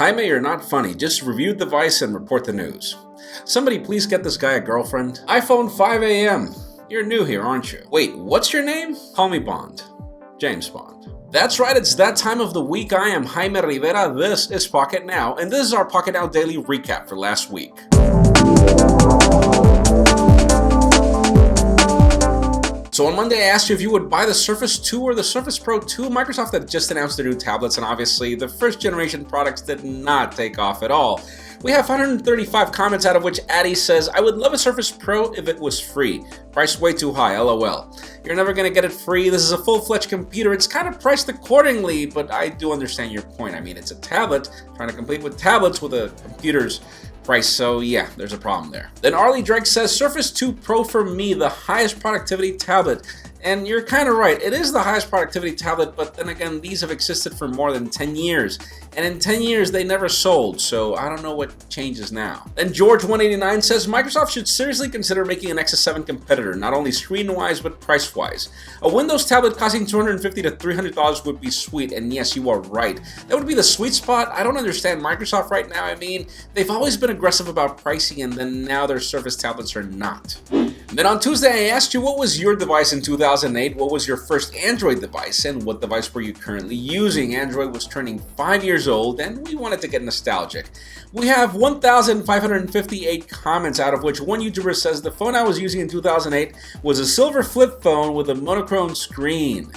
Jaime, you're not funny. Just review the device and report the news. Somebody please get this guy a girlfriend. iPhone 5 AM. You're new here, aren't you? Wait, what's your name? Call me Bond. James Bond. That's right, it's that time of the week. I am Jaime Rivera. This is Pocket Now, and this is our Pocket Now Daily recap for last week. So on Monday, I asked you if you would buy the Surface 2 or the Surface Pro 2. Microsoft had just announced their new tablets, and obviously the first generation products did not take off at all. We have 135 comments, out of which Addy says, I would love a Surface Pro if it was free. Price way too high, lol. You're never gonna get it free. This is a full-fledged computer. It's kind of priced accordingly, but I do understand your point. I mean, it's a tablet, trying to compete with tablets with a computer's price, so yeah, there's a problem there. Then Arlie Drake says, Surface 2 Pro for me, the highest productivity tablet. And you're kind of right, it is the highest productivity tablet, but then again, these have existed for more than 10 years. And in 10 years, they never sold, so I don't know what changes now. Then George189 says, Microsoft should seriously consider making an Nexus 7 competitor, not only screen-wise, but price-wise. A Windows tablet costing $250 to $300 would be sweet, and yes, you are right. That would be the sweet spot. I don't understand Microsoft right now. I mean, they've always been aggressive about pricing, and then now their Surface tablets are not. Then on Tuesday, I asked you what was your device in 2008, what was your first Android device, and what device were you currently using? Android was turning 5 years old, and we wanted to get nostalgic. We have 1,558 comments, out of which one YouTuber says the phone I was using in 2008 was a silver flip phone with a monochrome screen.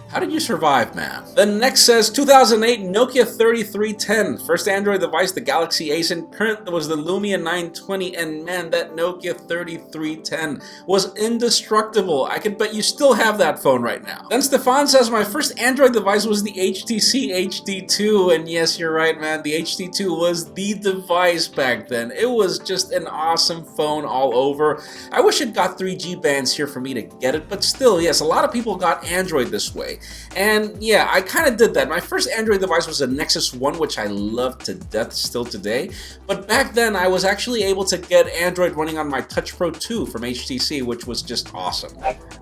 How did you survive, man? Then next says 2008 Nokia 3310. First Android device, the Galaxy Ace, and current was the Lumia 920. And man, that Nokia 3310 was indestructible. I can bet you still have that phone right now. Then Stefan says my first Android device was the HTC HD2. And yes, you're right, man. The HD2 was the device back then. It was just an awesome phone all over. I wish it got 3G bands here for me to get it, but still, yes, a lot of people got Android this way. And yeah, I kind of did that. My first Android device was a Nexus 1, which I love to death still today. But back then, I was actually able to get Android running on my Touch Pro 2 from HTC, which was just awesome.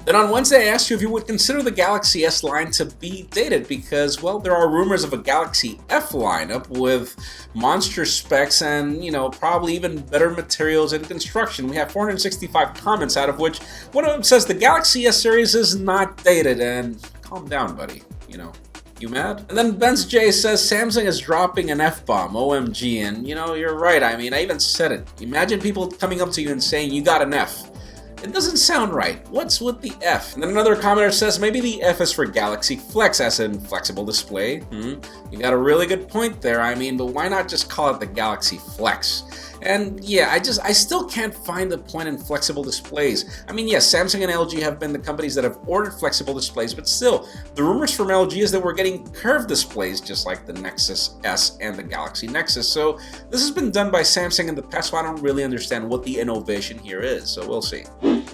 Then on Wednesday, I asked you if you would consider the Galaxy S line to be dated because, well, there are rumors of a Galaxy F lineup with monster specs and, you know, probably even better materials and construction. We have 465 comments, out of which one of them says the Galaxy S series is not dated, and calm down, buddy. You know, you mad? And then Benz J says Samsung is dropping an F-bomb, OMG, and you know, you're right. I mean, I even said it. Imagine people coming up to you and saying you got an F. It doesn't sound right. What's with the F? And then another commenter says maybe the F is for Galaxy Flex, as in flexible display. You got a really good point there. I mean, but why not just call it the Galaxy Flex? And yeah, I still can't find the point in flexible displays. I mean, yes, Samsung and LG have been the companies that have ordered flexible displays, but still, the rumors from LG is that we're getting curved displays just like the Nexus S and the Galaxy Nexus. So this has been done by Samsung in the past, so I don't really understand what the innovation here is, so we'll see.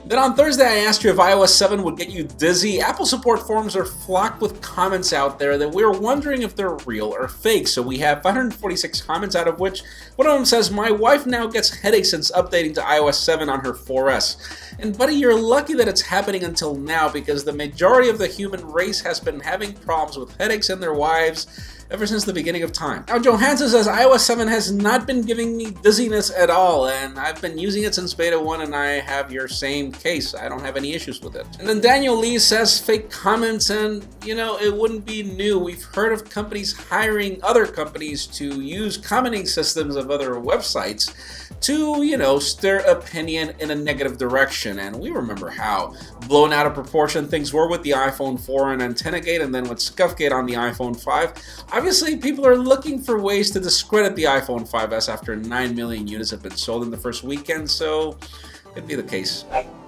Then on Thursday, I asked you if iOS 7 would get you dizzy. Apple support forums are flocked with comments out there that we're wondering if they're real or fake. So we have 546 comments, out of which one of them says, my wife now gets headaches since updating to iOS 7 on her 4S. And buddy, you're lucky that it's happening until now because the majority of the human race has been having problems with headaches in their wives ever since the beginning of time. Now, Johansson says iOS 7 has not been giving me dizziness at all, and I've been using it since beta 1, and I have your same case. I don't have any issues with it. And then Daniel Lee says fake comments, and you know, it wouldn't be new. We've heard of companies hiring other companies to use commenting systems of other websites to, you know, stir opinion in a negative direction. And we remember how blown out of proportion things were with the iPhone 4 and AntennaGate, and then with Scuffgate on the iPhone 5. Obviously, people are looking for ways to discredit the iPhone 5S after 9 million units have been sold in the first weekend, so could be the case.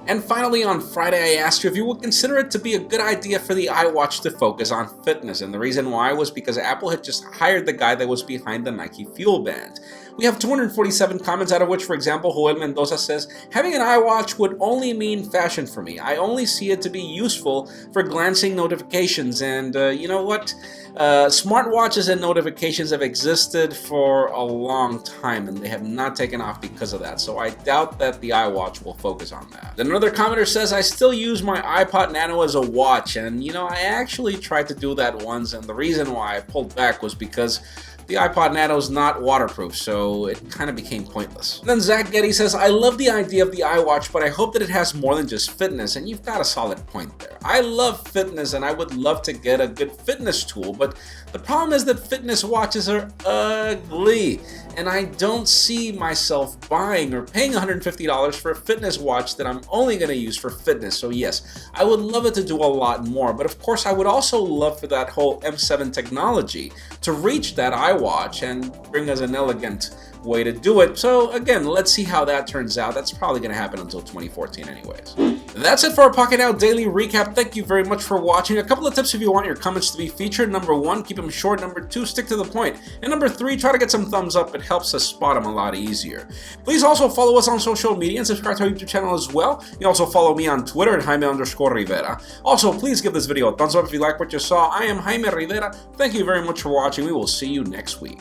And finally, on Friday, I asked you if you would consider it to be a good idea for the iWatch to focus on fitness. And the reason why was because Apple had just hired the guy that was behind the Nike Fuel Band. We have 247 comments, out of which, for example, Joel Mendoza says, having an iWatch would only mean fashion for me. I only see it to be useful for glancing notifications. And you know what? Smartwatches and notifications have existed for a long time, and they have not taken off because of that. So I doubt that the iWatch will focus on that. Then another commenter says, I still use my iPod Nano as a watch. And you know, I actually tried to do that once, and the reason why I pulled back was because the iPod Nano's not waterproof, so it kind of became pointless. And then Zach Getty says, I love the idea of the iWatch, but I hope that it has more than just fitness, and you've got a solid point there. I love fitness, and I would love to get a good fitness tool, but the problem is that fitness watches are ugly, and I don't see myself buying or paying $150 for a fitness watch that I'm only going to use for fitness. So yes, I would love it to do a lot more, but of course I would also love for that whole M7 technology to reach that iWatch and bring us an elegant way to do it. So again, let's see how that turns out. That's probably going to happen until 2014 anyways. That's it for our Pocket Now Daily Recap. Thank you very much for watching. A couple of tips if you want your comments to be featured. Number 1, keep them short. Number 2, stick to the point. And number 3, try to get some thumbs up. It helps us spot them a lot easier. Please also follow us on social media and subscribe to our YouTube channel as well. You can also follow me on Twitter at Jaime_Rivera. Also, please give this video a thumbs up if you like what you saw. I am Jaime Rivera. Thank you very much for watching. We will see you next week.